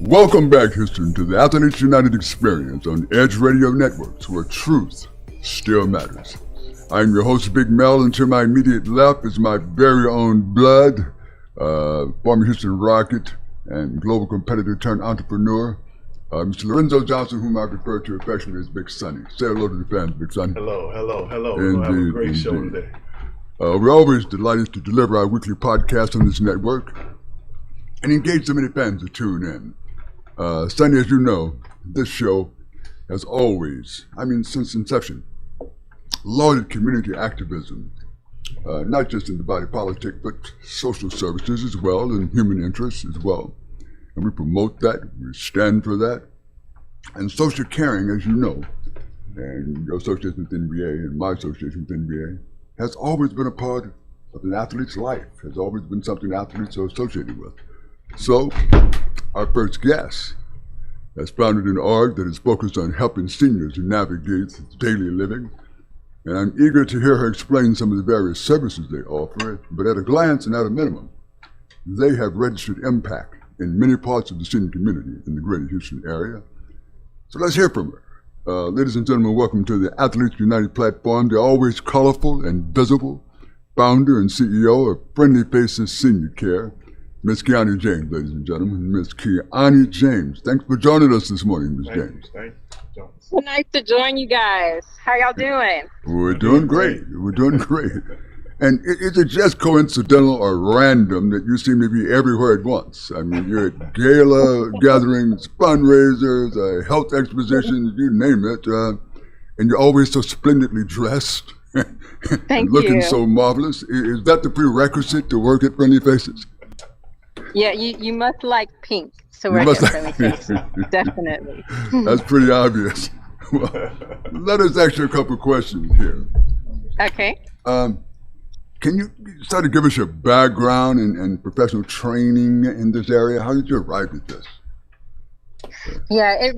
Welcome back, Houston, to the Athletes United experience on Edge Radio Networks, where truth still matters. I'm your host, Big Mel, and to my immediate left is my very own blood, former Houston Rocket and global competitor turned entrepreneur, Mr. Lorenzo Johnson, whom I refer to affectionately as Big Sonny. Say hello to the fans, Big Sonny. Hello. We're going to have a great show today. We're always delighted to deliver our weekly podcast on this network and engage so many fans to tune in. Sonny, as you know, this show has always, since inception, lauded community activism, not just in the body politic, but social services as well, and human interests as well. And we promote that, we stand for that. And social caring, as you know, and your association with NBA and my association with NBA, has always been a part of an athlete's life, has always been something athletes are associated with. So, our first guest has founded an org that is focused on helping seniors navigate daily living. And I'm eager to hear her explain some of the various services they offer, but at a glance and at a minimum, they have registered impact in many parts of the senior community in the greater Houston area. So let's hear from her. Ladies and gentlemen, welcome to the Athletes United platform, the always colorful and visible founder and CEO of Friendly Faces Senior Care, Ms. Kiani James, ladies and gentlemen. Ms. Kiani James, thanks for joining us this morning, Ms. James. Thank you. So nice to join you guys. How y'all doing? We're doing great. And is it just coincidental or random that you seem to be everywhere at once? I mean, you're at gala gatherings, fundraisers, health expositions, you name it, and you're always so splendidly dressed Thank looking you. so marvelous. Is that the prerequisite to work at Friendly Faces? Yeah, you must like pink to work at Friendly Faces. Definitely. That's pretty obvious. Well, let us ask you a couple of questions here. Okay. Can you sort of give us your background and professional training in this area? How did you arrive at this? Yeah,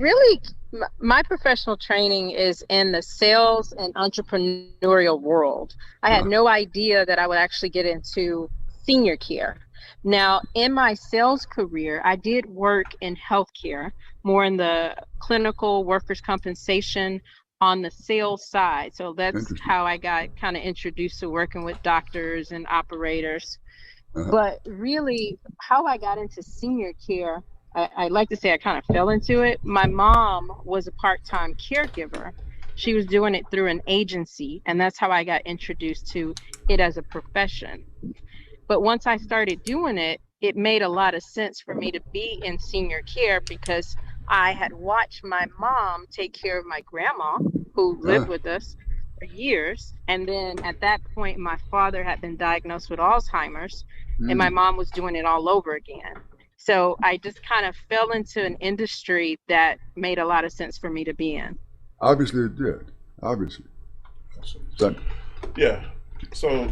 my professional training is in the sales and entrepreneurial world. I had no idea that I would actually get into senior care. Now, in my sales career, I did work in healthcare, more in the clinical workers' compensation on the sales side. So that's how I got kind of introduced to working with doctors and operators. But really, how I got into senior care, I like to say I kind of fell into it. My mom was a part-time caregiver. She was doing it through an agency, and that's how I got introduced to it as a profession. But once I started doing it, it made a lot of sense for me to be in senior care because I had watched my mom take care of my grandma who lived with us for years. And then at that point, my father had been diagnosed with Alzheimer's and my mom was doing it all over again. So I just kind of fell into an industry that made a lot of sense for me to be in. Obviously it did. Obviously. Yeah. So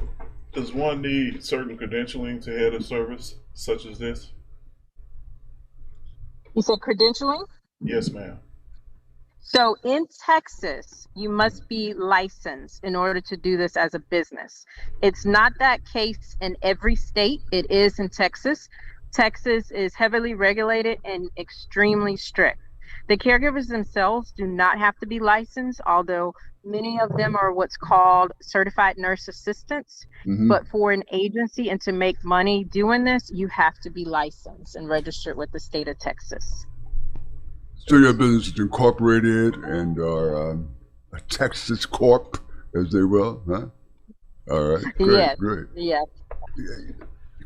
does one need certain credentialing to head a service such as this? You said credentialing? Yes, ma'am. So in Texas, you must be licensed in order to do this as a business. It's not that case in every state. It is in Texas. Texas is heavily regulated and extremely strict. The caregivers themselves do not have to be licensed, although many of them are what's called certified nurse assistants. But for an agency and to make money doing this, you have to be licensed and registered with the state of Texas. So your business is incorporated and are a Texas Corp, as they will, huh? All right, great. Yes.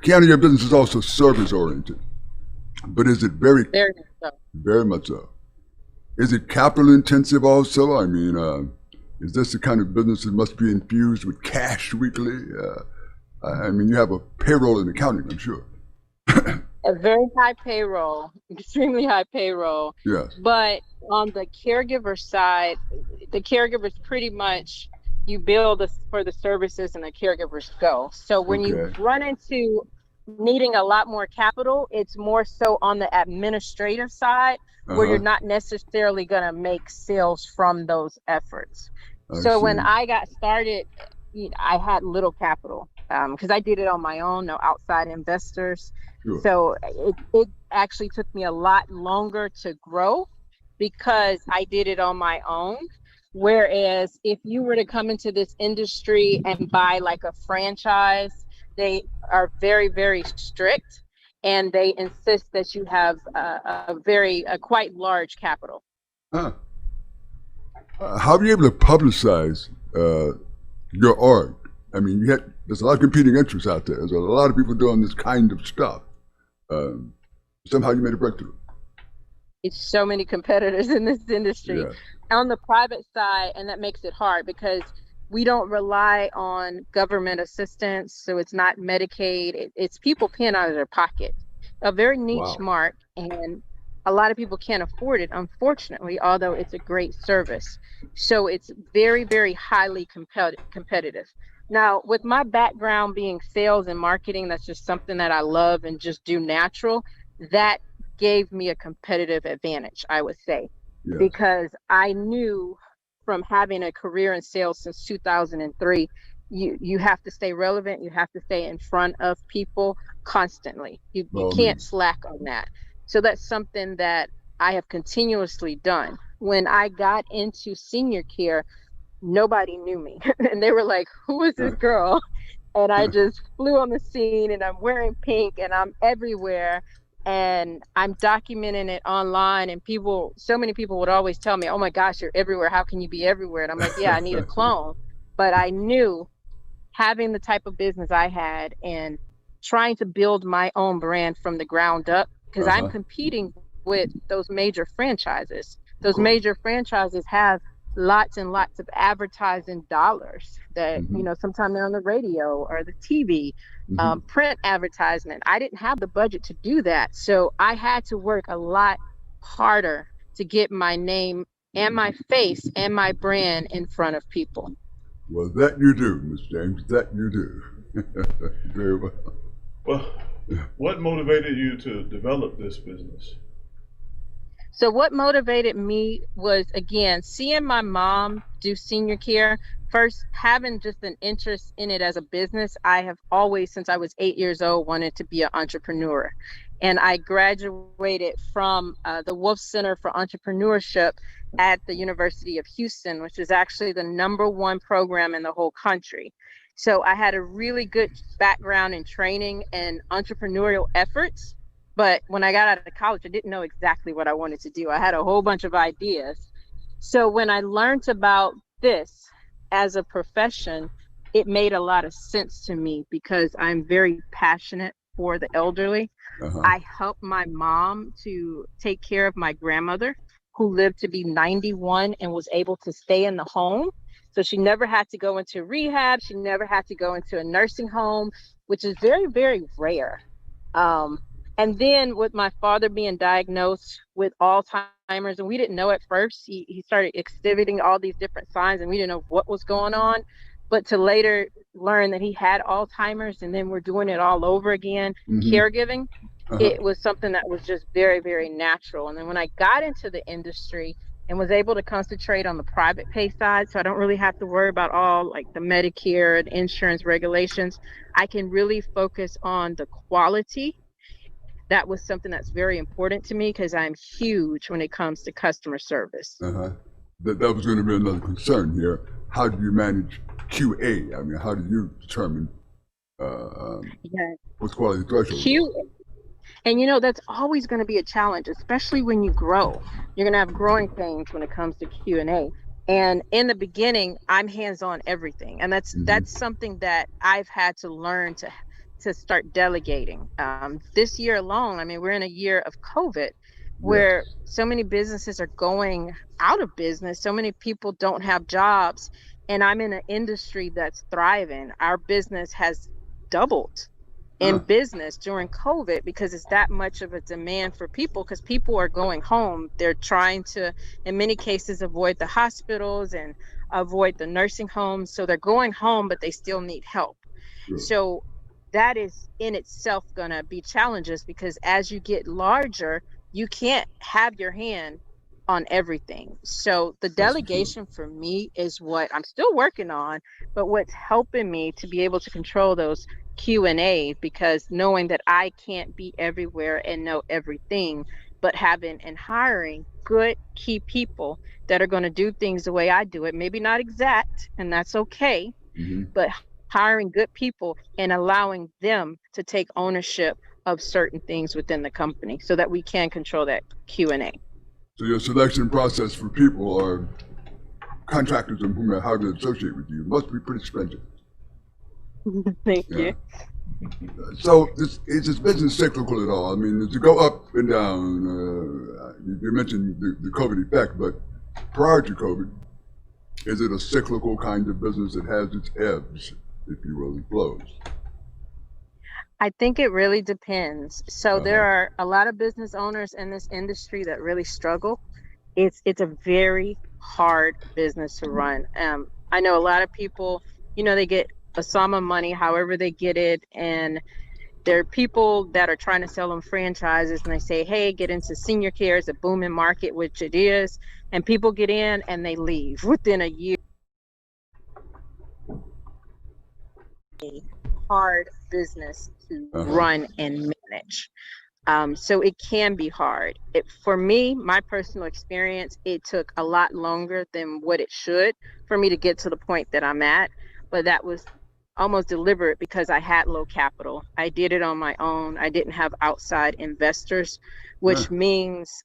Kiana, your business is also service-oriented, but is it very much so. Very much so. Is it capital-intensive also? I mean, is this the kind of business that must be infused with cash weekly? I mean, you have a payroll and accounting, I'm sure. A very high payroll, extremely high payroll. Yes. But on the caregiver side, the caregivers pretty much, you bill for the services and the caregivers go. So when you run into needing a lot more capital, it's more so on the administrative side where you're not necessarily going to make sales from those efforts. So when I got started, I had little capital because I did it on my own, no outside investors. Sure. So it actually took me a lot longer to grow because I did it on my own. Whereas if you were to come into this industry and buy like a franchise, they are very, very strict and they insist that you have a quite large capital. Huh. How are you able to publicize your art? I mean, there's a lot of competing interests out there. There's a lot of people doing this kind of stuff. Somehow you made a breakthrough. It's so many competitors in this industry Yeah. on the private side, and that makes it hard because we don't rely on government assistance. So it's not Medicaid. It's people paying out of their pocket. A very niche Wow. mark, and a lot of people can't afford it, unfortunately, although it's a great service. So it's very, very highly competitive. Now, with my background being sales and marketing, that's just something that I love and just do natural. That gave me a competitive advantage, I would say, Yeah. because I knew from having a career in sales since 2003, you have to stay relevant. You have to stay in front of people constantly. You Well, I can't mean, slack on that. So that's something that I have continuously done. When I got into senior care, nobody knew me. And they were like, who is this girl? And I just flew on the scene and I'm wearing pink and I'm everywhere and I'm documenting it online. And so many people would always tell me, oh my gosh, you're everywhere. How can you be everywhere? And I'm like, yeah, I need a clone. But I knew having the type of business I had and trying to build my own brand from the ground up, because I'm uh-huh. competing with those major franchises. Those Cool. major franchises have lots and lots of advertising dollars that, Mm-hmm. sometimes they're on the radio or the TV, Mm-hmm. print advertisement. I didn't have the budget to do that. So I had to work a lot harder to get my name and my face and my brand in front of people. Well, that you do, Miss James. That you do. Very well. Well, what motivated you to develop this business? So what motivated me was, again, seeing my mom do senior care. First, having just an interest in it as a business. I have always, since I was 8 years old, wanted to be an entrepreneur. And I graduated from the Wolf Center for Entrepreneurship at the University of Houston, which is actually the #1 program in the whole country. So I had a really good background in training and entrepreneurial efforts. But when I got out of college, I didn't know exactly what I wanted to do. I had a whole bunch of ideas. So when I learned about this as a profession, it made a lot of sense to me because I'm very passionate for the elderly. Uh-huh. I helped my mom to take care of my grandmother, who lived to be 91 and was able to stay in the home. So she never had to go into rehab. She never had to go into a nursing home, which is very, very rare. And then with my father being diagnosed with Alzheimer's, and we didn't know at first, he started exhibiting all these different signs and we didn't know what was going on. But to later learn that he had Alzheimer's and then we're doing it all over again, Mm-hmm. caregiving, Uh-huh. it was something that was just very, very natural. And then when I got into the industry and was able to concentrate on the private pay side, so I don't really have to worry about all like the Medicare and insurance regulations, I can really focus on the quality. That was something that's very important to me because I'm huge when it comes to customer service. Uh-huh. That was going to be another concern here. How do you manage QA? I mean, how do you determine Yeah, what's quality threshold? and that's always going to be a challenge, especially when you grow. You're going to have growing pains when it comes to Q&A. And in the beginning, I'm hands-on everything, and that's something that I've had to learn to start delegating. This year alone, I mean, we're in a year of COVID where so many businesses are going out of business. So many people don't have jobs. And I'm in an industry that's thriving. Our business has doubled in business during COVID because it's that much of a demand for people because people are going home. They're trying to, in many cases, avoid the hospitals and avoid the nursing homes. So they're going home, but they still need help. Sure. So that is in itself going to be challenges because as you get larger, you can't have your hand on everything. So the delegation for me is what I'm still working on, but what's helping me to be able to control those Q&A, because knowing that I can't be everywhere and know everything, but having and hiring good key people that are going to do things the way I do it, maybe not exact, and that's okay, Mm-hmm. but hiring good people and allowing them to take ownership of certain things within the company so that we can control that Q&A. So your selection process for people or contractors and whom are hired to associate with you must be pretty stringent. Thank Yeah. you. So is this business cyclical at all? I mean, does it go up and down? You mentioned the COVID effect, but prior to COVID, is it a cyclical kind of business that has its ebbs, if you will, and flows? I think it really depends. So there Uh-huh. are a lot of business owners in this industry that really struggle. It's a very hard business to run. I know a lot of people, they get a sum of money, however they get it, and there are people that are trying to sell them franchises, and they say, hey, get into senior care, it's a booming market, which it is, and people get in and they leave within a year. Hard business to Uh-huh. run and manage. So it can be hard. For me, my personal experience, it took a lot longer than what it should for me to get to the point that I'm at. But that was almost deliberate because I had low capital. I did it on my own. I didn't have outside investors, which means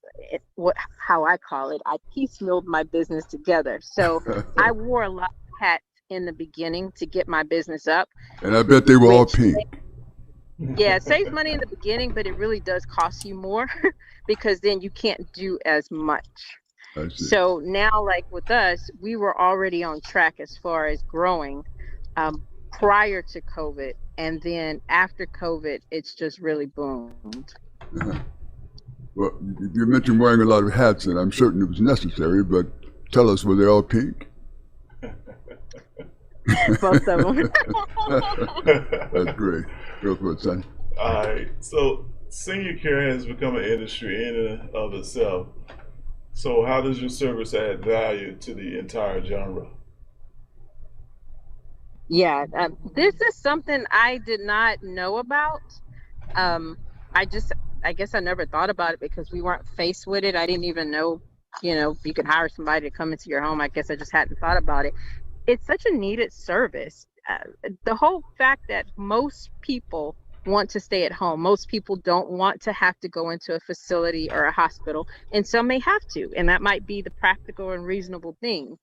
how I call it, I piecemealed my business together. So I wore a lot of hats in the beginning to get my business up. And I bet they were all Which- pink. Yeah, it saves money in the beginning, but it really does cost you more because then you can't do as much. I see. So now, like with us, we were already on track as far as growing prior to COVID. And then after COVID, it's just really boomed. Uh-huh. Well, you mentioned wearing a lot of hats, and I'm certain it was necessary, but tell us, were they all pink? Most of them. That's great. Go for it, son. All right. So senior care has become an industry in and of itself. So how does your service add value to the entire genre? Yeah, this is something I did not know about. I guess I never thought about it because we weren't faced with it. I didn't even know, you could hire somebody to come into your home. I guess I just hadn't thought about it. It's such a needed service. The whole fact that most people want to stay at home. Most people don't want to have to go into a facility or a hospital, and some may have to, and that might be the practical and reasonable thing.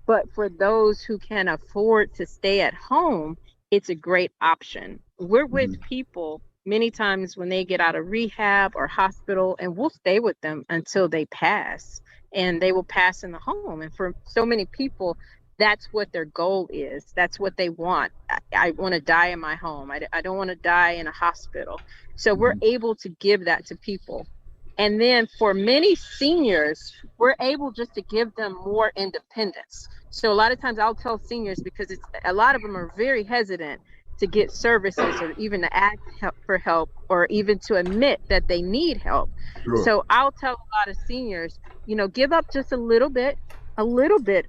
But for those who can afford to stay at home, it's a great option. We're with people many times when they get out of rehab or hospital, and we'll stay with them until they pass, and they will pass in the home. And for so many people, that's what their goal is. That's what they want. I want to die in my home. I don't want to die in a hospital. So we're able to give that to people. And then for many seniors, we're able just to give them more independence. So a lot of times I'll tell seniors, because a lot of them are very hesitant to get services or even to ask for help or even to admit that they need help. Sure. So I'll tell a lot of seniors, give up just a little bit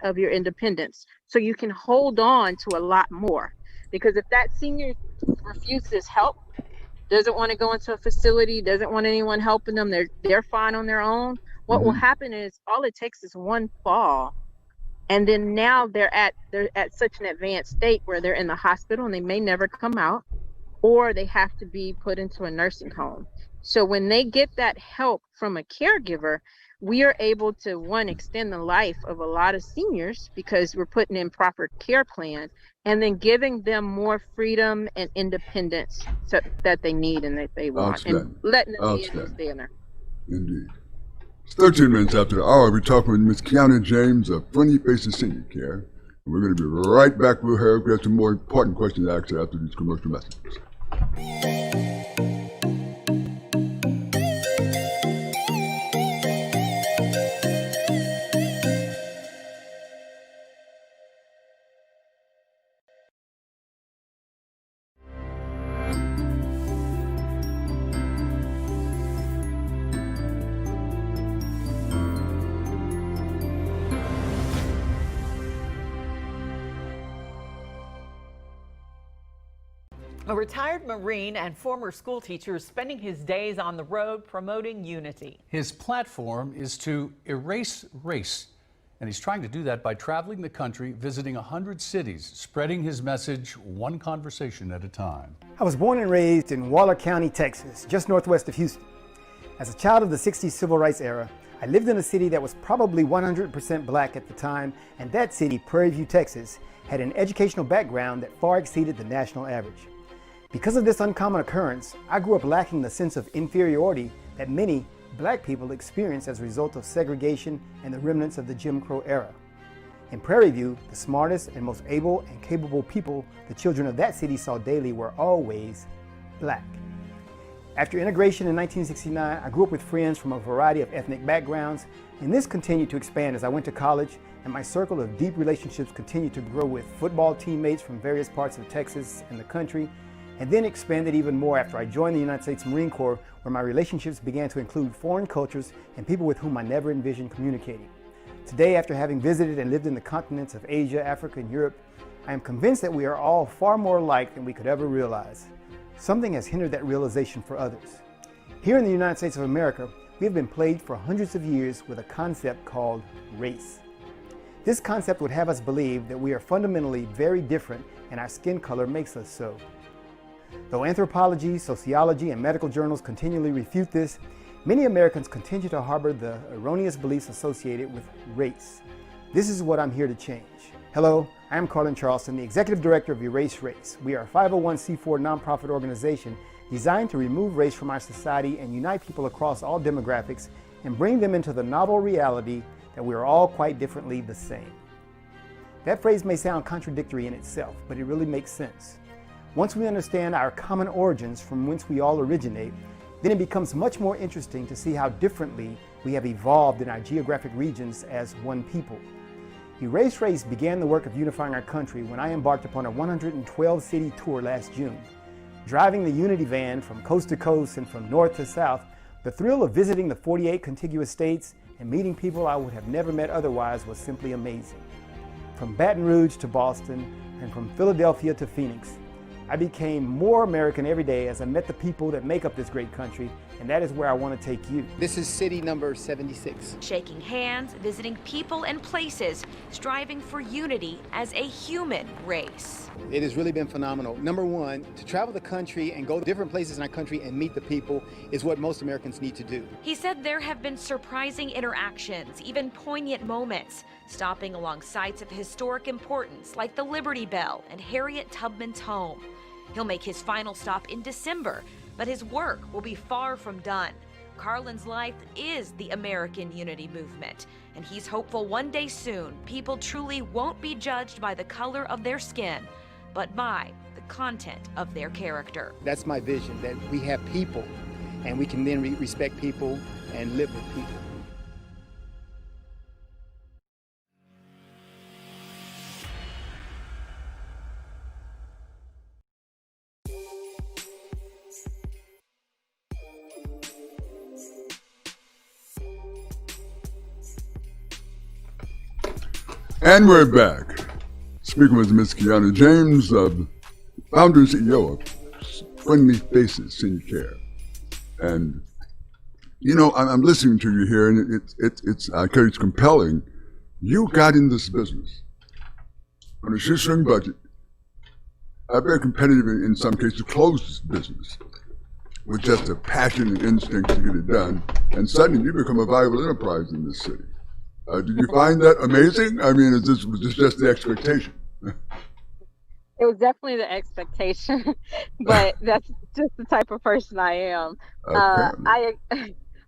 of your independence so you can hold on to a lot more. Because if that senior refuses help, doesn't want to go into a facility, doesn't want anyone helping them, they're fine on their own, what will happen is all it takes is one fall, and then now they're at such an advanced state where they're in the hospital and they may never come out, or they have to be put into a nursing home. So when they get that help from a caregiver, we are able to, one, extend the life of a lot of seniors because we're putting in proper care plans, and then giving them more freedom and independence that they need and that they want, and letting them be able to stay in there. Indeed. It's 13 minutes after the hour. We're talking with Ms. Kiana James of Friendly Faces Senior Care. And we're going to be right back with her. We have some more important questions to ask her after these commercial messages. A retired Marine and former school teacher is spending his days on the road promoting unity. His platform is to erase race, and he's trying to do that by traveling the country, visiting 100 cities, spreading his message one conversation at a time. I was born and raised in Waller County, Texas, just northwest of Houston. As a child of the 60s civil rights era, I lived in a city that was probably 100% black at the time, and that city, Prairie View, Texas, had an educational background that far exceeded the national average. Because of this uncommon occurrence, I grew up lacking the sense of inferiority that many black people experience as a result of segregation and the remnants of the Jim Crow era. In Prairie View, the smartest and most able and capable people the children of that city saw daily were always black. After integration in 1969, I grew up with friends from a variety of ethnic backgrounds, and this continued to expand as I went to college, and my circle of deep relationships continued to grow with football teammates from various parts of Texas and the country, and then expanded even more after I joined the United States Marine Corps, where my relationships began to include foreign cultures and people with whom I never envisioned communicating. Today, after having visited and lived in the continents of Asia, Africa, and Europe, I am convinced that we are all far more alike than we could ever realize. Something has hindered that realization for others. Here in the United States of America, we have been plagued for hundreds of years with a concept called race. This concept would have us believe that we are fundamentally very different and our skin color makes us so. Though anthropology, sociology, and medical journals continually refute this, many Americans continue to harbor the erroneous beliefs associated with race. This is what I'm here to change. Hello, I am Carlin Charleston, the Executive Director of Erase Race. We are a 501c4 nonprofit organization designed to remove race from our society and unite people across all demographics and bring them into the novel reality that we are all quite differently the same. That phrase may sound contradictory in itself, but it really makes sense. Once we understand our common origins from whence we all originate, then it becomes much more interesting to see how differently we have evolved in our geographic regions as one people. Erase Race began the work of unifying our country when I embarked upon a 112-city tour last June. Driving the Unity van from coast to coast and from north to south, the thrill of visiting the 48 contiguous states and meeting people I would have never met otherwise was simply amazing. From Baton Rouge to Boston and from Philadelphia to Phoenix, I became more American every day as I met the people that make up this great country, and that is where I want to take you. This is city number 76. Shaking hands, visiting people and places, striving for unity as a human race. It has really been phenomenal. Number one, to travel the country and go to different places in our country and meet the people is what most Americans need to do. He said there have been surprising interactions, even poignant moments, stopping along sites of historic importance like the Liberty Bell and Harriet Tubman's home. He'll make his final stop in December, but his work will be far from done. Carlin's life is the American Unity Movement, and he's hopeful one day soon people truly won't be judged by the color of their skin, but by the content of their character. That's my vision, that we have people, and we can then respect people and live with people. And we're back. Speaking with Ms. Kiana James, founder and CEO of Friendly Faces Senior Care. And, you know, I'm listening to you here, and it's compelling. You got in this business on a shoestring budget, very competitive in some cases, closed this business with just a passion and instinct to get it done, and suddenly you become a viable enterprise in this city. Did you find that amazing? I mean, was this just the expectation? It was definitely the expectation, but that's just the type of person I am.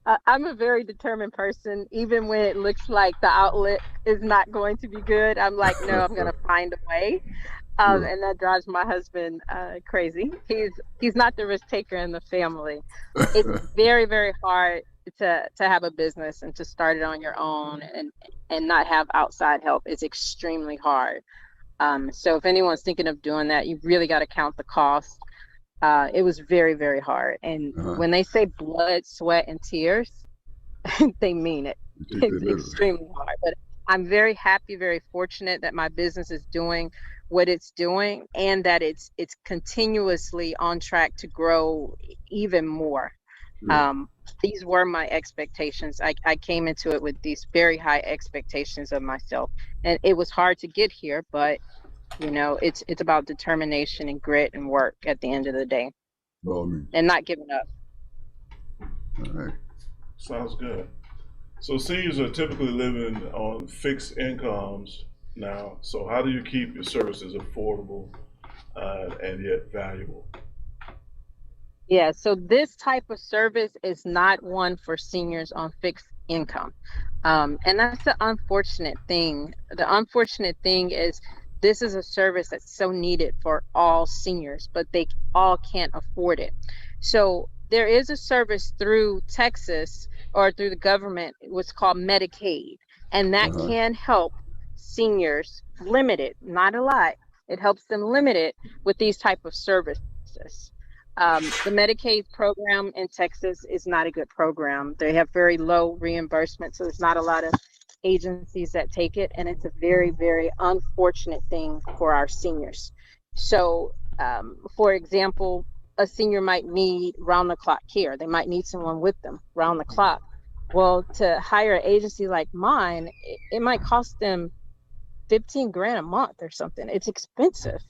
I'm a very determined person. Even when it looks like the outlet is not going to be good, I'm like, no, I'm going to find a way. And that drives my husband crazy. He's not the risk taker in the family. It's very, very hard to have a business and to start it on your own and not have outside help. Is extremely hard. So if anyone's thinking of doing that, you really got to count the cost. It was very, very hard. And when they say blood, sweat, and tears, they mean it. It's extremely hard. But I'm very happy, very fortunate that my business is doing what it's doing, and that it's continuously on track to grow even more. These were my expectations. I came into it with these very high expectations of myself, and it was hard to get here, but it's about determination and grit and work at the end of the day, and not giving up. All right. Sounds good. So seniors are typically living on fixed incomes now. So how do you keep your services affordable and yet valuable? Yeah, so this type of service is not one for seniors on fixed income. And that's the unfortunate thing. The unfortunate thing is this is a service that's so needed for all seniors, but they all can't afford it. So there is a service through Texas or through the government, what's called Medicaid, and that can help seniors limit it, not a lot. It helps them limit it with these type of services. The Medicaid program in Texas is not a good program. They have very low reimbursement, so there's not a lot of agencies that take it, and it's a very, very unfortunate thing for our seniors. So, for example, a senior might need round-the-clock care. They might need someone with them round the clock. Well, to hire an agency like mine, it might cost them $15,000 a month or something. It's expensive.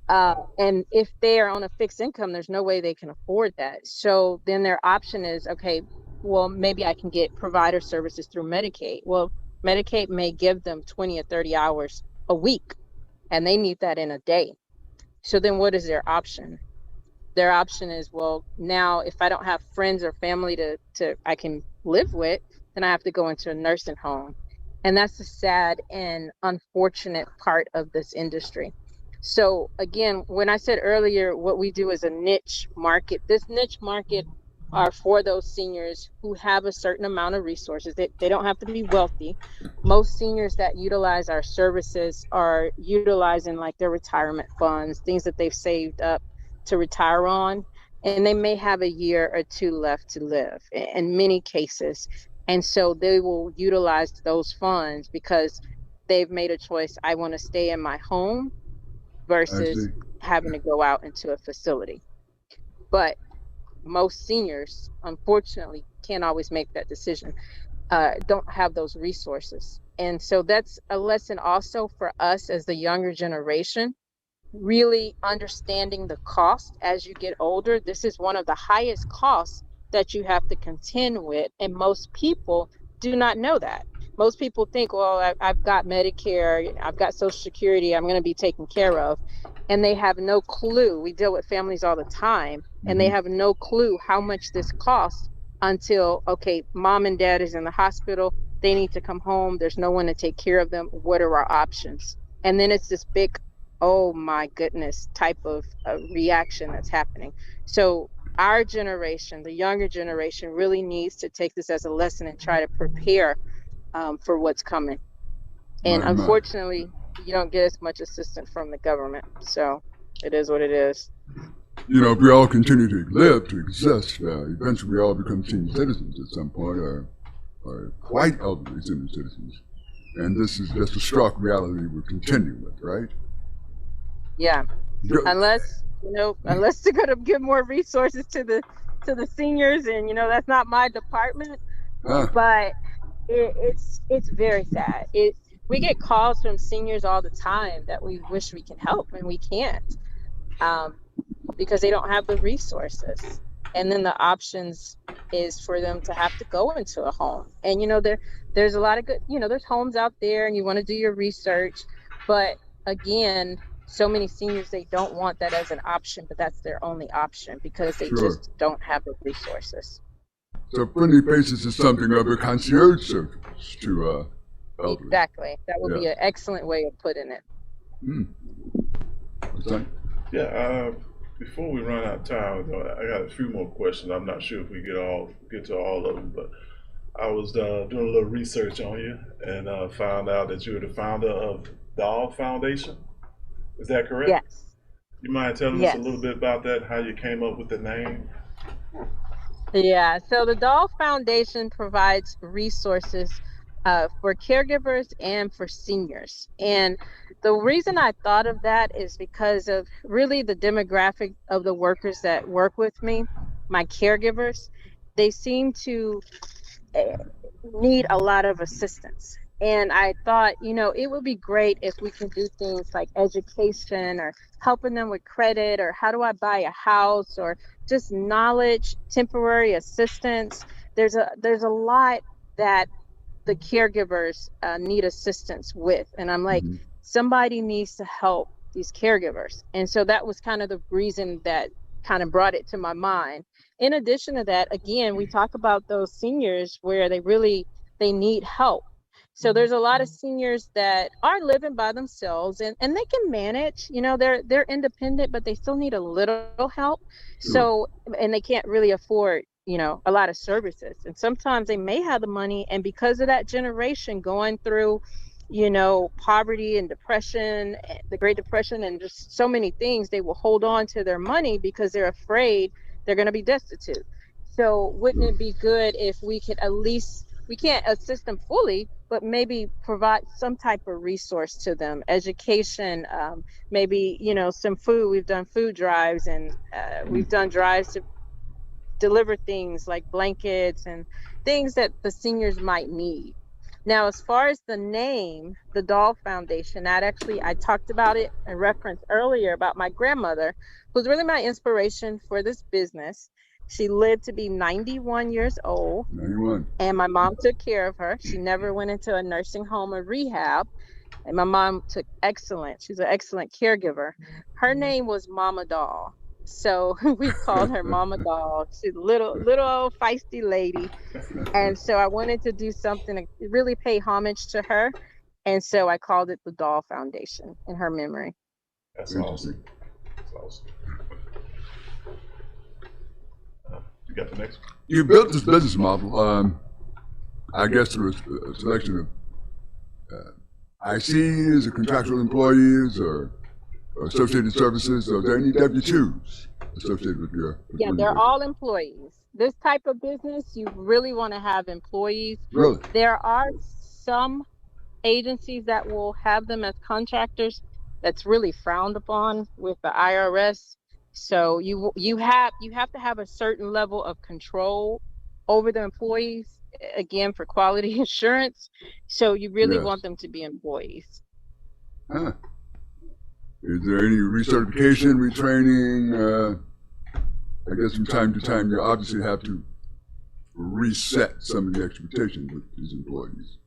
And if they are on a fixed income, there's no way they can afford that. So then their option is, okay, well, maybe I can get provider services through Medicaid. Well, Medicaid may give them 20 or 30 hours a week, and they need that in a day. So then what is their option? Their option is, well, now if I don't have friends or family to I can live with, then I have to go into a nursing home. And that's the sad and unfortunate part of this industry. So again, when I said earlier, what we do is a niche market. This niche market are for those seniors who have a certain amount of resources. They don't have to be wealthy. Most seniors that utilize our services are utilizing like their retirement funds, things that they've saved up to retire on, and they may have a year or two left to live in many cases. And so they will utilize those funds because they've made a choice. I want to stay in my home versus having to go out into a facility. But most seniors, unfortunately, can't always make that decision, don't have those resources. And so that's a lesson also for us as the younger generation, really understanding the cost as you get older. This is one of the highest costs that you have to contend with. And most people do not know that. Most people think, well, I've got Medicare, I've got Social Security, I'm going to be taken care of. And they have no clue. We deal with families all the time, and they have no clue how much this costs until, okay, mom and dad is in the hospital. They need to come home. There's no one to take care of them. What are our options? And then it's this big, oh my goodness, type of reaction that's happening. So our generation, the younger generation, really needs to take this as a lesson and try to prepare for what's coming. And unfortunately, you don't get as much assistance from the government. So it is what it is. You know, if we all continue to live, to exist, eventually we all become senior citizens at some point, or quite elderly senior citizens. And this is just a stark reality we're continuing with, right? Yeah. Unless they're going to give more resources to the seniors, and that's not my department. But it's very sad. We get calls from seniors all the time that we wish we can help, and we can't because they don't have the resources. And then the options is for them to have to go into a home. And there's a lot of good, there's homes out there, and you want to do your research. But again, so many seniors, they don't want that as an option, but that's their only option because they just don't have the resources. So Friendly Faces is something of a concierge service to elderly. Exactly. That would be an excellent way of putting it. What's that? Yeah. Before we run out of time, I got a few more questions. I'm not sure if we get to all of them, but I was doing a little research on you and found out that you're the founder of Doll Foundation. Is that correct? Yes. You mind telling us a little bit about that, how you came up with the name? Yeah, so the Doll Foundation provides resources for caregivers and for seniors. And the reason I thought of that is because of really the demographic of the workers that work with me, my caregivers. They seem to need a lot of assistance. And I thought, it would be great if we can do things like education or helping them with credit or how do I buy a house or just knowledge, temporary assistance. There's a lot that the caregivers need assistance with. And I'm like, somebody needs to help these caregivers. And so that was kind of the reason that kind of brought it to my mind. In addition to that, again, we talk about those seniors where they need help. So there's a lot of seniors that are living by themselves and they can manage, they're independent, but they still need a little help. So, and they can't really afford, a lot of services. And sometimes they may have the money, and because of that generation going through, poverty and depression, the Great Depression, and just so many things, they will hold on to their money because they're afraid they're going to be destitute. So wouldn't it be good if we could at least, we can't assist them fully, but maybe provide some type of resource to them, education, maybe, some food. We've done food drives and we've done drives to deliver things like blankets and things that the seniors might need. Now, as far as the name, the Doll Foundation, I talked about it in reference earlier about my grandmother, who's really my inspiration for this business. She lived to be 91 years old, 91. And my mom took care of her. She never went into a nursing home or rehab. And my mom she's an excellent caregiver. Her name was Mama Doll. So we called her Mama Doll. She's a little old feisty lady. And so I wanted to do something to really pay homage to her. And so I called it the Doll Foundation in her memory. That's Interesting. awesome. That's awesome. You got the next one? You built this business model, I guess, through a selection of ICs or contractual employees or associated services. Are there any W-2s associated with your? Yeah, they're all employees. This type of business, you really want to have employees. Really? There are some agencies that will have them as contractors. That's really frowned upon with the IRS. So you have to have a certain level of control over the employees, again, for quality assurance. So you really want them to be employees. Huh. Is there any recertification, retraining? I guess from time to time you obviously have to reset some of the expectations with these employees.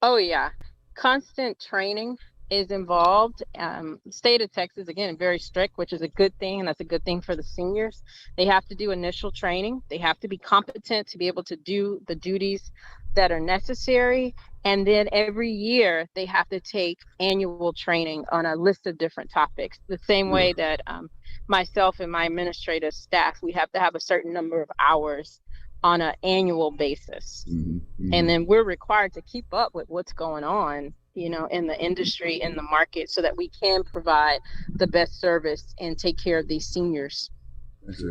Oh yeah, constant training is involved. The state of Texas, again, very strict, which is a good thing, and that's a good thing for the seniors. They have to do initial training. They have to be competent to be able to do the duties that are necessary. And then every year they have to take annual training on a list of different topics. The same way that myself and my administrative staff, we have to have a certain number of hours on an annual basis. And then we're required to keep up with what's going on, in the industry, in the market, so that we can provide the best service and take care of these seniors.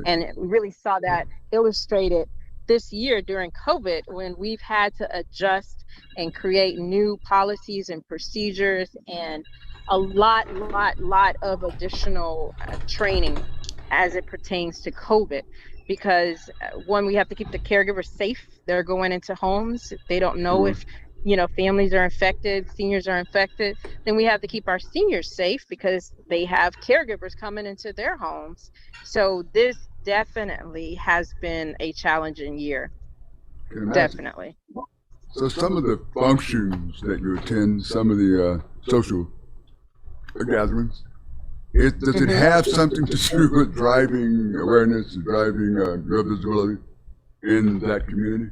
And we really saw that illustrated this year during COVID, when we've had to adjust and create new policies and procedures and a lot of additional training as it pertains to COVID. Because one, we have to keep the caregivers safe. They're going into homes. They don't know if, families are infected, seniors are infected. Then we have to keep our seniors safe because they have caregivers coming into their homes. So this definitely has been a challenging year. Definitely. So some of the functions that you attend, some of the social gatherings, does it have something to do with driving awareness, driving your visibility in that community?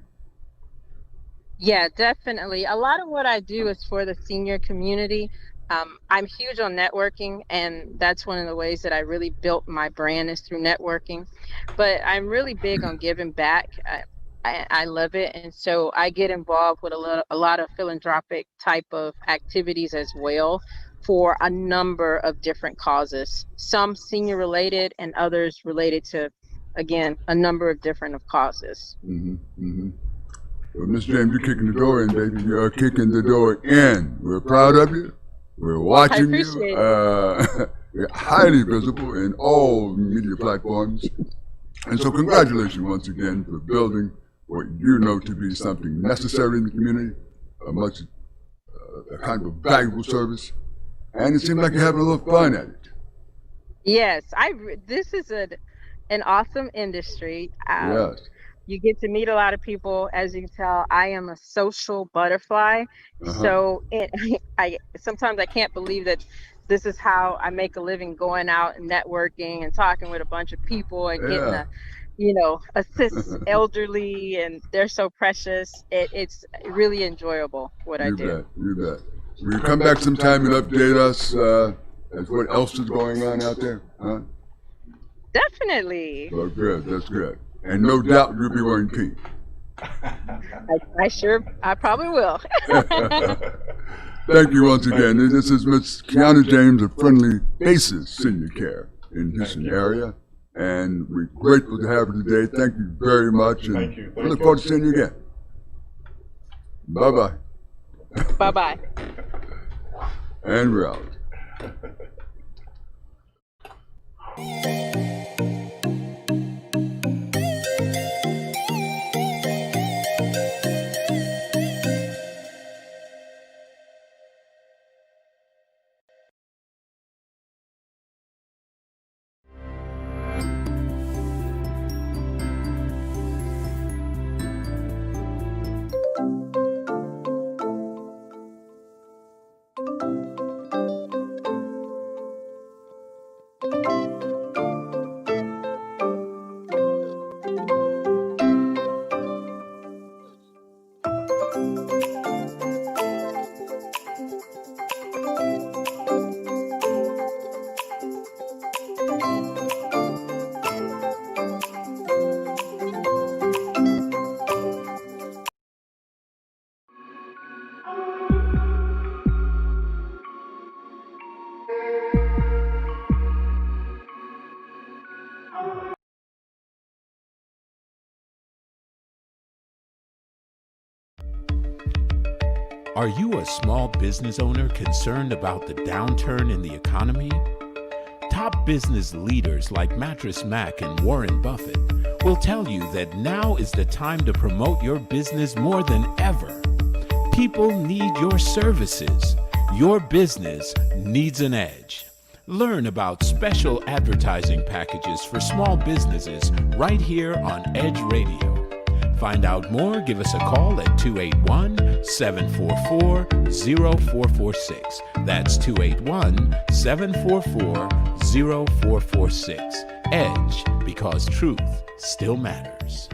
Yeah, definitely. A lot of what I do is for the senior community. I'm huge on networking, and that's one of the ways that I really built my brand is through networking. But I'm really big on giving back. I love it, and so I get involved with a lot of philanthropic type of activities as well for a number of different causes, some senior related and others related to, again, a number of different causes. But Miss James, you're kicking the door in, baby. You're kicking the door in. We're proud of you. We're watching you. appreciate it. You're highly visible in all media platforms. And so congratulations once again for building what you know to be something necessary in the community, a kind of valuable service. And it seems like you're having a little fun at it. Yes, this is an awesome industry. Yes. You get to meet a lot of people. As you can tell, I am a social butterfly. So I sometimes I can't believe that this is how I make a living, going out and networking and talking with a bunch of people and getting assist elderly, and they're so precious. It's really enjoyable what I do. You bet. Will you come back sometime and update us as what else is going on out there? Huh? Definitely. Oh, good. That's good. And no doubt you'll be wearing pink. I probably will. Thank you once again. This is Miss Kiana James of Friendly Faces Senior Care in Houston area. And we're grateful to have her today. Thank you very much. And Thank you. we look forward to seeing you again. Bye-bye. Bye-bye. And we're out. Are you a small business owner concerned about the downturn in the economy? Top business leaders like Mattress Mac and Warren Buffett will tell you that now is the time to promote your business more than ever. People need your services. Your business needs an edge. Learn about special advertising packages for small businesses right here on Edge Radio. Find out more, give us a call at 281-744-0446. That's 281-744-0446. Edge, because truth still matters.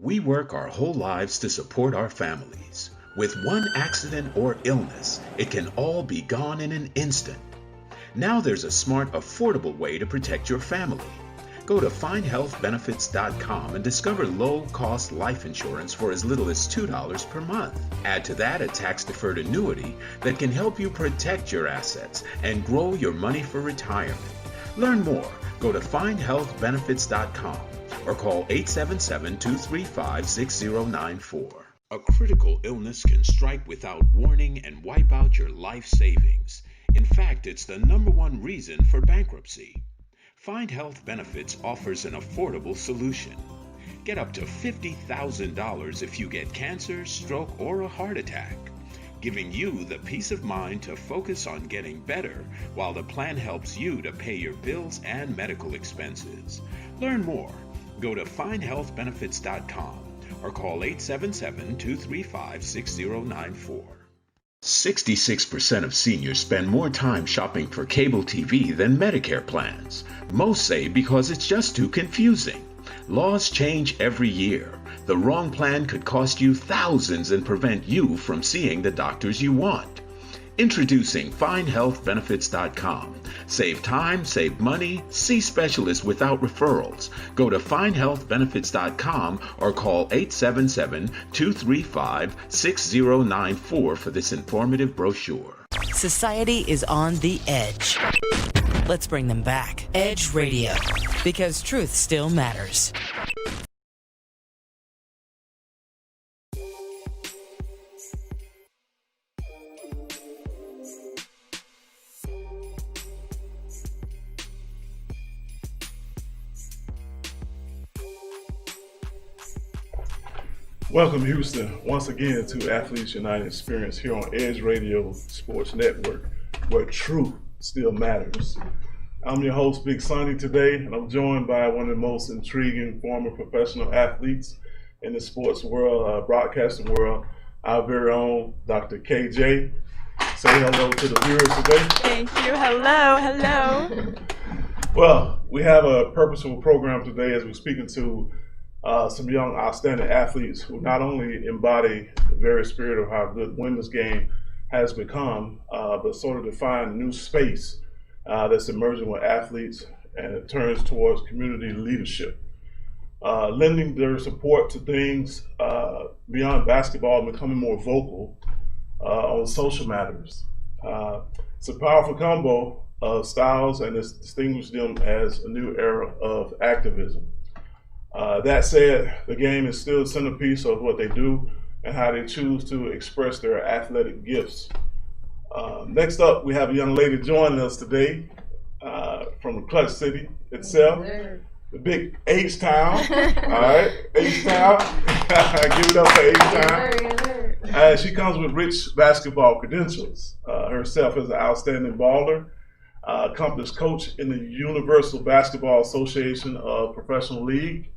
We work our whole lives to support our families. With one accident or illness, it can all be gone in an instant. Now there's a smart, affordable way to protect your family. Go to findhealthbenefits.com and discover low-cost life insurance for as little as $2 per month. Add to that a tax-deferred annuity that can help you protect your assets and grow your money for retirement. Learn more. Go to findhealthbenefits.com or call 877-235-6094. A critical illness can strike without warning and wipe out your life savings. In fact, it's the #1 reason for bankruptcy. Find Health Benefits offers an affordable solution. Get up to $50,000 if you get cancer, stroke, or a heart attack, giving you the peace of mind to focus on getting better while the plan helps you to pay your bills and medical expenses. Learn more. Go to findhealthbenefits.com or call 877-235-6094. 66% of seniors spend more time shopping for cable TV than Medicare plans. Most say because it's just too confusing. Laws change every year. The wrong plan could cost you thousands and prevent you from seeing the doctors you want. Introducing FindHealthBenefits.com. Save time, save money, see specialists without referrals. Go to FindHealthBenefits.com or call 877-235-6094 for this informative brochure. Society is on the edge. Let's bring them back. Edge Radio, because truth still matters. Welcome, Houston, once again to Athletes United Experience here on Edge Radio Sports Network, where truth still matters. I'm your host, Big Sonny, today, and I'm joined by one of the most intriguing former professional athletes in the sports world, broadcasting world, our very own Dr. KJ. Say hello to the viewers today. Thank you. Hello, hello. Well, we have a purposeful program today as we're speaking to some young, outstanding athletes who not only embody the very spirit of how good women's game has become, but sort of define a new space that's emerging with athletes, and it turns towards community leadership, lending their support to things beyond basketball and becoming more vocal on social matters. It's a powerful combo of styles, and it's distinguished them as a new era of activism. That said, the game is still the centerpiece of what they do and how they choose to express their athletic gifts. Next up, we have a young lady joining us today from the Clutch City itself, the big H-Town. All right, H-Town. Give it up for H-Town. She comes with rich basketball credentials. Herself as an outstanding baller, accomplished coach in the Universal Basketball Association of Professional League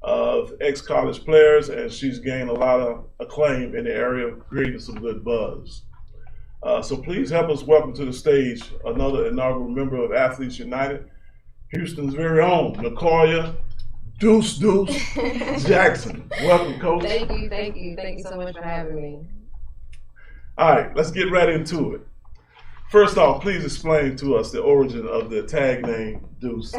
of ex-college players, and she's gained a lot of acclaim in the area of creating some good buzz. So please help us welcome to the stage another inaugural member of Athletes United, Houston's very own Nicolia Deuce Jackson. Welcome, Coach. Thank you so much for having me. All right, let's get right into it. First off, please explain to us the origin of the tag name Deuce.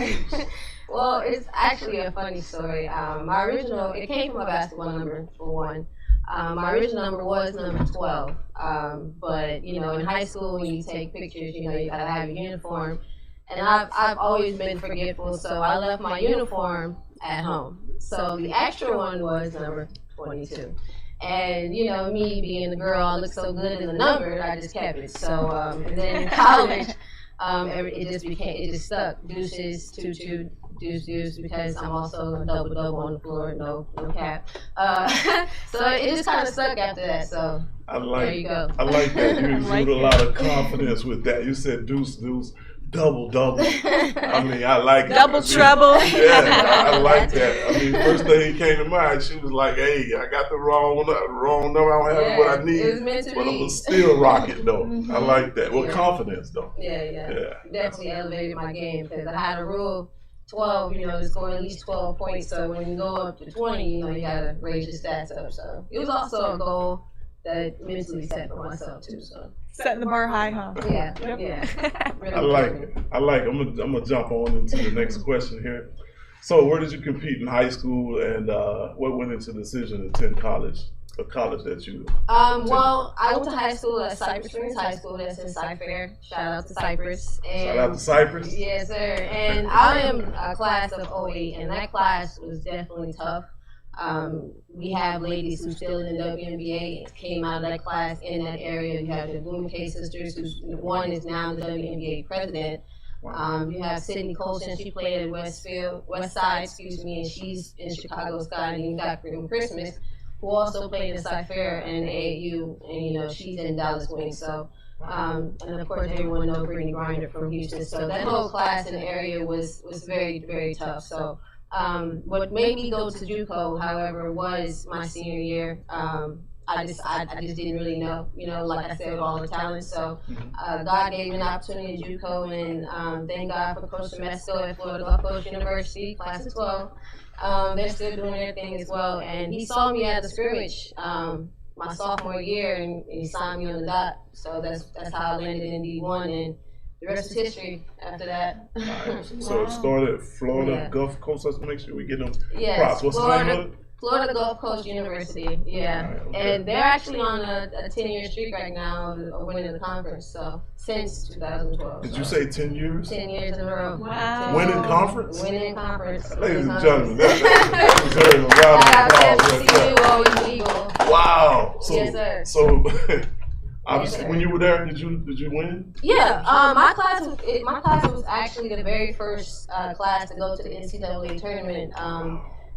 Well, it's actually a funny story. It came from my basketball number, for one. My original number was number 12. But, in high school, when you take pictures, you gotta have your uniform. And I've always been forgetful, so I left my uniform at home. So the extra one was number 22. And, me being the girl, I look so good in the number, I just kept it. So, and then in college, it just stuck. Deuces, two, deuce, because I'm also a double on the floor, no cap. So it just kind of stuck after that. So there you go. I like that. You exude a lot of confidence with that. You said deuce, double. I mean, I like it. Double trouble. Yeah, I like that. I mean, first thing he came to mind, she was like, "Hey, I got the wrong number. I don't have what I need, it was meant to but be. I'm gonna still rock it though." I like that. Well, confidence though. Yeah. Definitely elevated my game, because I had a rule 12, to score at least 12 points. So when you go up to 20, you gotta raise your stats up. So it was also a goal that mentally set for myself too. So setting the bar high, huh? Yeah, Yep. yeah. Really I like it. I'm gonna jump on into the next question here. So where did you compete in high school, and what went into the decision to attend college? A college that you well, I went to high school at Cypress Springs High School. That's in Cyfair. Shout out to Cypress. And shout out to Cypress. yes, sir. And I am a class of 08, and that class was definitely tough. We have ladies who still in the WNBA, came out of that class in that area. You have the Bloom K sisters, who one is now the WNBA president. You have Sydney Colson, she played at West Side, and she's in Chicago Sky, and you got Freedom Christmas, who also played in Cyfair and AAU, and she's in Dallas Wings. So, and of course everyone knows Brittany Grinder from Houston. So that whole class in the area was very, very tough. So what made me go to JUCO, however, was my senior year. I just didn't really know, like I said, all the talent. So God gave me an opportunity at JUCO, and thank God for Coach Semesco at Florida Gulf Coast University, class of 12. They're still doing their thing as well. And he saw me at the scrimmage my sophomore year, and he signed me on the dot. So that's how I landed in D1, and the rest is history after that. Right. So it started at Florida Gulf Coast. Let's make sure we get them props. What's Florida, the name of it? Florida Gulf Coast University, yeah. Right, okay. And they're actually on a 10-year streak right now of winning the conference, so since 2012. Did you say 10 years? 10 years in a row. Wow. Winning conference? Winning conference. Ladies and gentlemen, that deserves a round of applause right there. Wow. So, yes, sir. So, obviously, when you were there, did you win? Yeah, my class was actually the very first class to go to the NCAA tournament.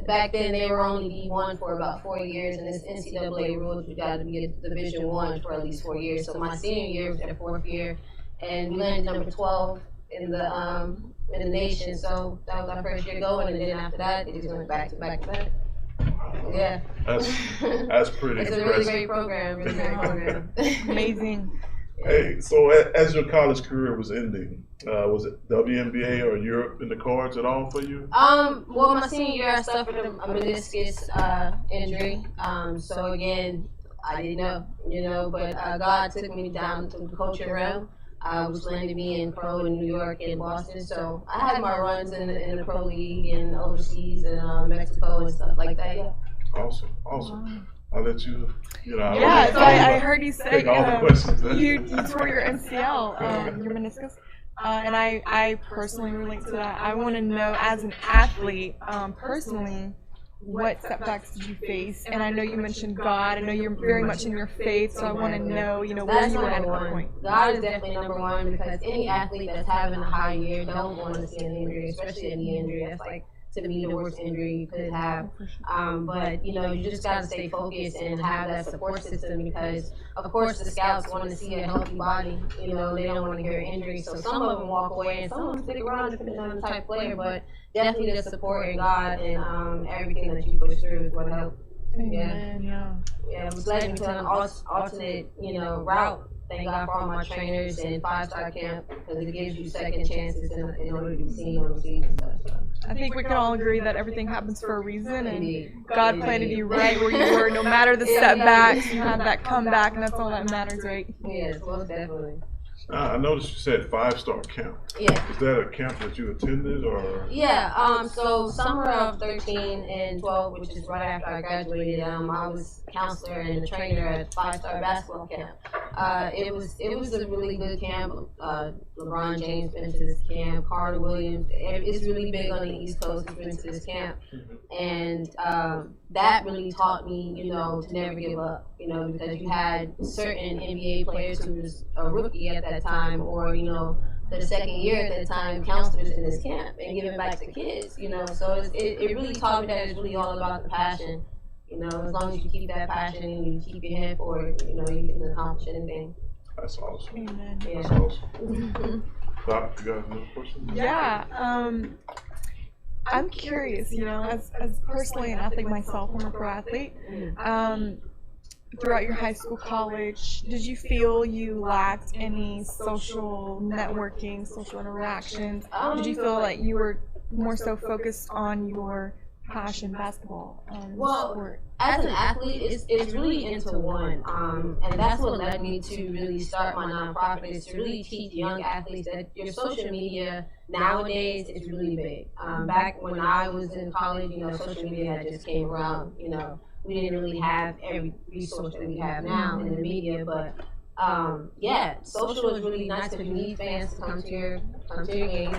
Back then, they were only D1 for about 4 years, and this NCAA rules you got to be a Division I for at least 4 years. So my senior year was their 4th year, and we landed number 12 in the nation. So that was our first year going, and then after that, it just went back to back to back. Yeah. That's pretty It's impressive. a really great program. Really great program. Amazing. Hey, so as your college career was ending, was it WNBA or Europe in the cards at all for you? Well, my senior year, I suffered a meniscus injury. So again, I didn't know, but God took me down to the coaching realm, which landed me in pro in New York and Boston. So I had my runs in the pro league and overseas and Mexico and stuff like that. Yeah. Awesome. Wow. I'll let you. Yeah, so I heard you say take all the questions. you tore your MCL, your meniscus, and I personally relate to that. I want to know, as an athlete, personally, what setbacks did you face? And I know you mentioned God. I know you're very much in your faith, so I want to know, where you were at that point. God is definitely number one, because any athlete that's having a high year don't want to see an injury, especially a knee injury. That's like, to me, the worst injury you could have. But you just got to stay focused and have that support system, because of course the scouts want to see a healthy body. They don't want to hear injury. So some of them walk away and some of them stick around depending on the type of player. But definitely the support in God and everything that you push through is what helped. Amen, yeah. It was led me to an alternate, route. Thank God for all my trainers and 5-star camp, because it gives you second chances in order to be seen overseas and stuff. So. I think we can all agree that everything happens for a reason, and God planted you right where you were. No matter the setbacks, you had that comeback, and that's all that matters, right? Yes, most definitely. I noticed you said 5-star camp. Yeah. Is that a camp that you attended, or? Yeah. So summer of 13 and 12, which is right after I graduated, I was counselor and a trainer at 5-star basketball camp. It was a really good camp. LeBron James went to this camp. Carter Williams. It's really big on the East Coast. He's been to this camp, and that really taught me, to never give up. Because you had certain NBA players who was a rookie at that time, or the second year at that time, counselors in this camp and giving back to kids. So it really taught me that it's really all about the passion. As long as you keep that passion and you keep your head forward, you can accomplish anything. That's awesome. Amen. Yeah. That's awesome. Doc, you got another question? Yeah. I'm curious, as personally an athlete myself, I'm a pro athlete. Throughout your high school, college, did you feel you lacked any social networking, social interactions? Did you feel like you were more so focused on your passion, basketball, Well, sport? as an athlete, it's really into one, and that's what led me to really start my nonprofit, is to really teach young athletes that your social media nowadays is really big. Back when I was in college, social media had just came around. We didn't really have every resource that we have now in the media, but social is really nice because you need fans to come to your games.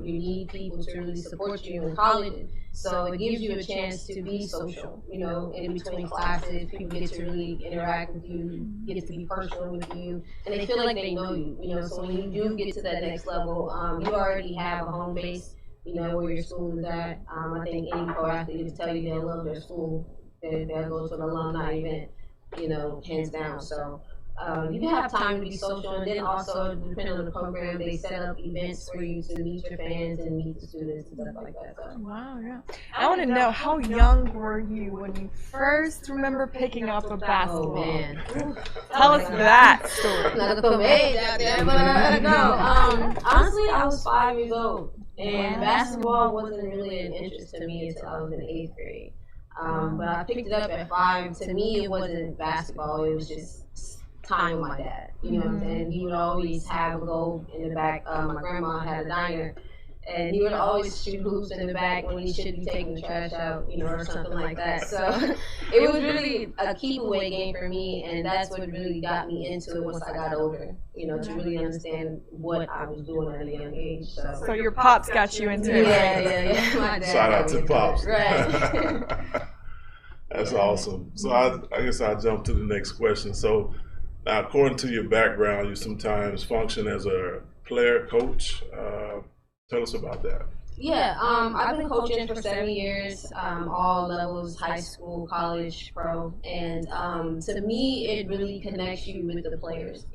You need people to really support you in college. So it gives you a chance to be social, in between classes. People get to really interact with you, get to be personal with you, and they feel like they know you, So when you do get to that next level, you already have a home base, where your school is at. I think any pro athlete will tell you they love their school. They'll go to an alumni event, hands down. So you have time to be social, and then also, depending on the program, they set up events for you to meet your fans and meet the students and stuff like that. So. Wow, yeah. I want to know, how young were you when you first remember picking up a basketball? Oh, man. Tell us that story. Not to put my age out there, but no. Honestly, I was 5 years old, and basketball wasn't really an interest to me until I was in 8th grade. But I picked it up at 5. To me, it wasn't basketball. It was just time with my dad. You know what I'm saying? He would always have a goal in the back. My grandma had a diner, and he would always shoot hoops in the back when he should be taking the trash out, or something like that. So it was really a keep away game for me, and that's what really got me into it once I got older. To really understand what I was doing at a young age. So your pops got you into it. Yeah. My dad. Shout out to pops. Right. That's awesome. So I guess I'll jump to the next question. So now, according to your background, you sometimes function as a player coach. Tell us about that. Yeah, I've been coaching for 7 years, all levels, high school, college, pro, and to me, it really connects you with the players.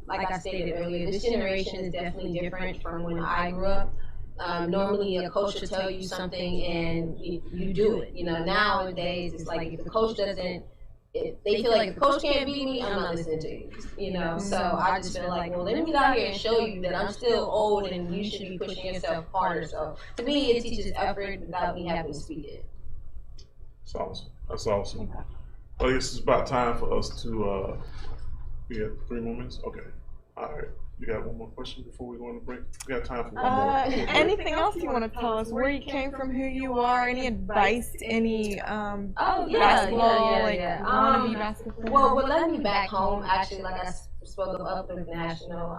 Like I stated earlier, this generation is definitely different from when I grew up. Normally, a coach will tell you something and you do it. Nowadays, it's like if the coach doesn't, they feel like if the coach can't beat me, I'm not listening to you. So I just feel like, well, let me get out here and show you that I'm still old and you should be pushing yourself harder. So to me, it teaches effort without me having to speak it. That's awesome. That's awesome. Well, I guess it's about time for us to. We have 3 more minutes. Okay. All right. You got one more question before we go on the break? We got time for one more. Anything else you want to tell us? Where you came from, who you are, any advice to any basketball, wannabe basketball player? Well, what led me back home, actually, like I spoke of Uplift National,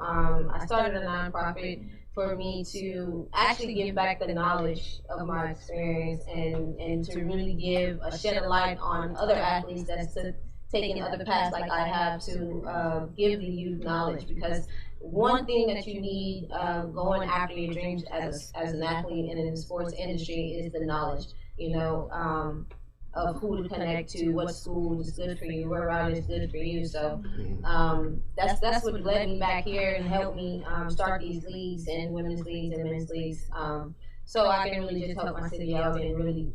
I started a nonprofit for me to actually give back the knowledge of my experience and to really shed a light on other athletes that's taking other paths like I have to give the youth knowledge, because one thing that you need going after your dreams as an athlete and in the sports industry is the knowledge, of who to connect to, what school is good for you, what route is good for you. So that's what led me back here and helped me start these leagues and women's leagues and men's leagues. So I can really just help my city out and really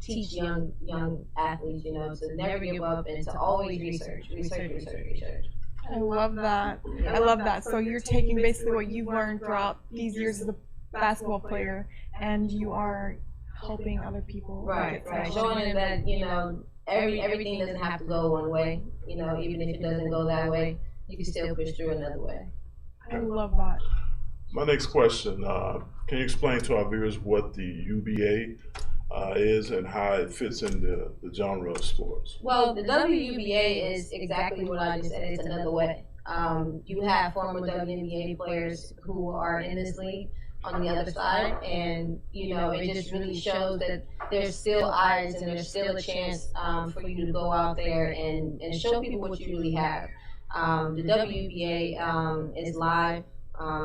teach young athletes, to never give up and to always research. I love that. I love that. So you're taking basically what you've learned throughout these years as a basketball player, and you are helping other people. Right. Showing them that, everything doesn't have to go one way. Even if it doesn't go that way, you can still push through another way. I love that. My next question, can you explain to our viewers what the UBA is and how it fits into the genre of sports? Well, the WUBA is exactly what I just said. It's another way. You have former WNBA players who are in this league on the other side, and it just really shows that there's still eyes and there's still a chance for you to go out there and show people what you really have. The WNBA is live.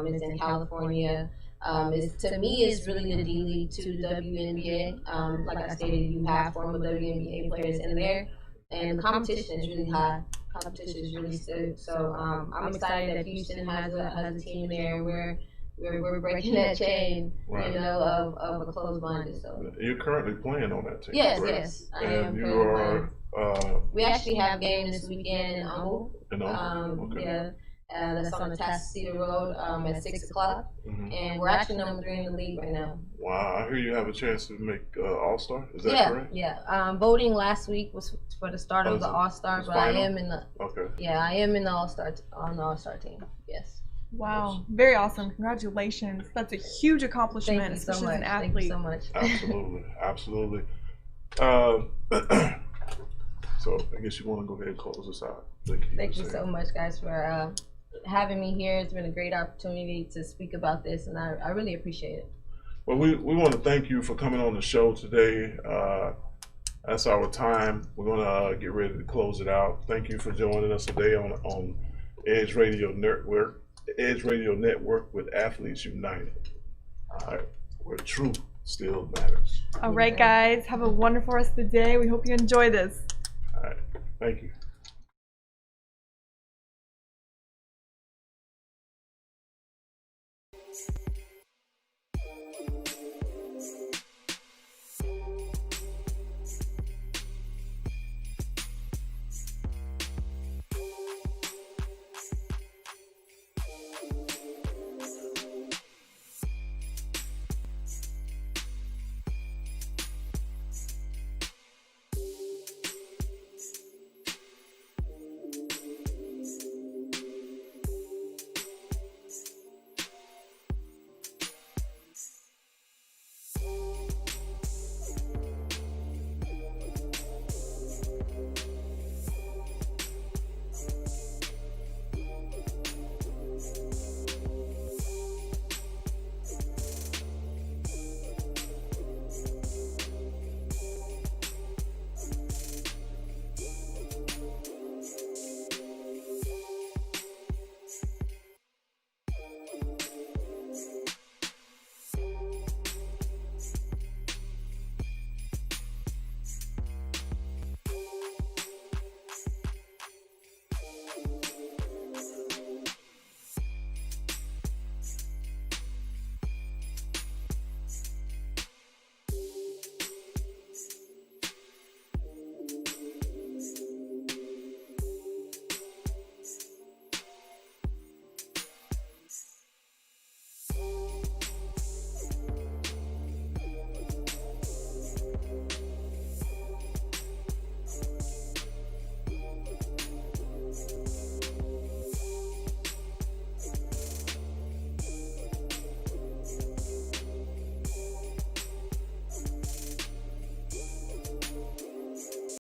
It's in California. To me, it's really the D League to the WNBA. Like I stated, you have former WNBA players in there, and the competition is really high. Competition is really good. So I'm excited that Houston has a team there where we're breaking that chain, of a close minded. So you're currently playing on that team. Yes, right? yes, I am. You are. We actually have games this weekend in Humble. Okay. Yeah. That's on the Tasceta Road at 6 o'clock. And we're actually number 3 in the league right now. Wow, I hear you have a chance to make All-Star. Is that Yeah, correct? yeah. Voting last week was for the start of the All-Star, but I am in the I am in the All-Star on the All-Star team. Yes. Wow, very awesome. Congratulations. That's a huge accomplishment, Thank you so especially as an much. athlete. Thank you so much. Absolutely, absolutely. So I guess you want to go ahead and close this out. Thank you so much, guys, for having me here. It's been a great opportunity to speak about this, and I really appreciate it. Well, we want to thank you for coming on the show today. That's our time. We're going to get ready to close it out. Thank you for joining us today on Edge Radio Network with Athletes United. All right, where truth still matters. All right, guys. Have a wonderful rest of the day. We hope you enjoy this. All right, thank you.